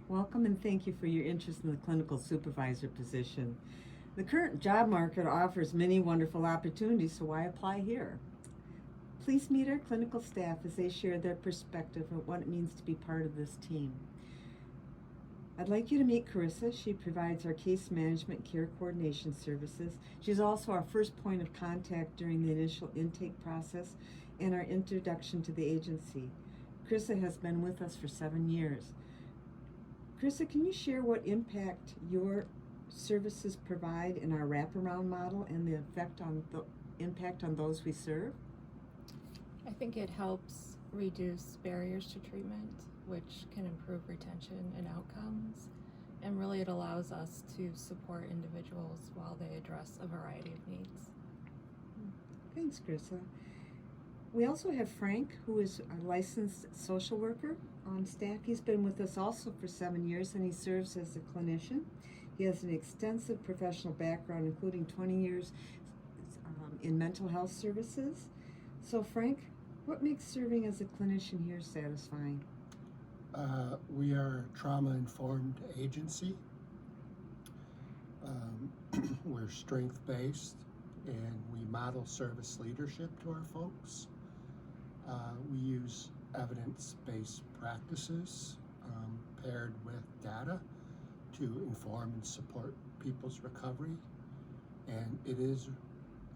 Welcome and thank you for your interest in the clinical supervisor position. The current job market offers many wonderful opportunities, so why apply here? Please meet our clinical staff as they share their perspective of what it means to be part of this team. I'd like you to meet Carissa. She provides our case management care coordination services. She's also our first point of contact during the initial intake process and our introduction to the agency. Carissa has been with us for 7 years. Carissa, can you share what impact your services provide in our wraparound model and the impact on those we serve? I think it helps reduce barriers to treatment, which can improve retention and outcomes. And really it allows us to support individuals while they address a variety of needs. Thanks, Carissa. We also have Frank, who is a licensed social worker on staff. He's been with us also for 7 years, and he serves as a clinician. He has an extensive professional background, including 20 years in mental health services. So, Frank, what makes serving as a clinician here satisfying? We are a trauma-informed agency. We're strength-based, and we model service leadership to our folks. We use evidence-based practices paired with data to inform and support people's recovery. And it is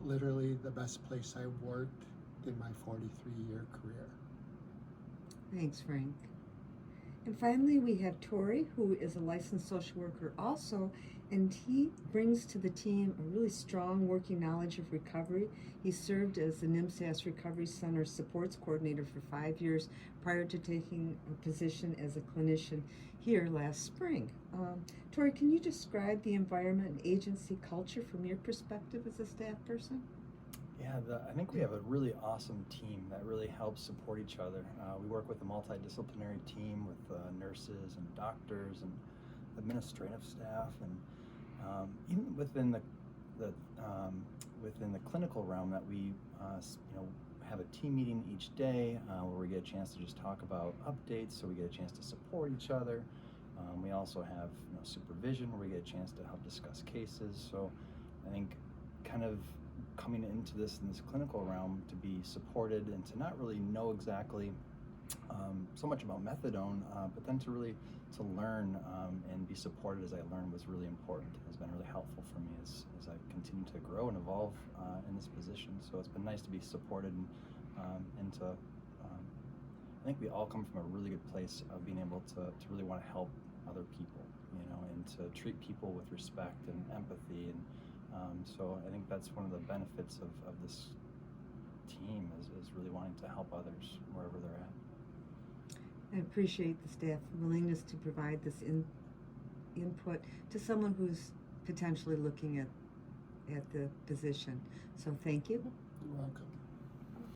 literally the best place I've worked in my 43-year career. Thanks, Frank. And finally, we have Tori, who is a licensed social worker also, and he brings to the team a really strong working knowledge of recovery. He served as the NMSAS Recovery Center supports coordinator for 5 years prior to taking a position as a clinician here last spring. Tori, can you describe the environment and agency culture from your perspective as a staff person? Yeah, I think we have a really awesome team that really helps support each other. We work with a multidisciplinary team with nurses and doctors and administrative staff, and even within the clinical realm, that we have a team meeting each day where we get a chance to just talk about updates, so we get a chance to support each other. We also have supervision where we get a chance to help discuss cases. So I think kind of coming into this in this clinical realm to be supported and to not really know exactly so much about methadone, but then to learn and be supported as I learned was really important. It has been really helpful for me as I continue to grow and evolve in this position. So it's been nice to be supported and to I think we all come from a really good place of being able to really want to help other people, and to treat people with respect and empathy. And so I think that's one of the benefits of this team is really wanting to help others wherever they're at. I appreciate the staff willingness to provide this input to someone who's potentially looking at the position. So thank you. You're welcome.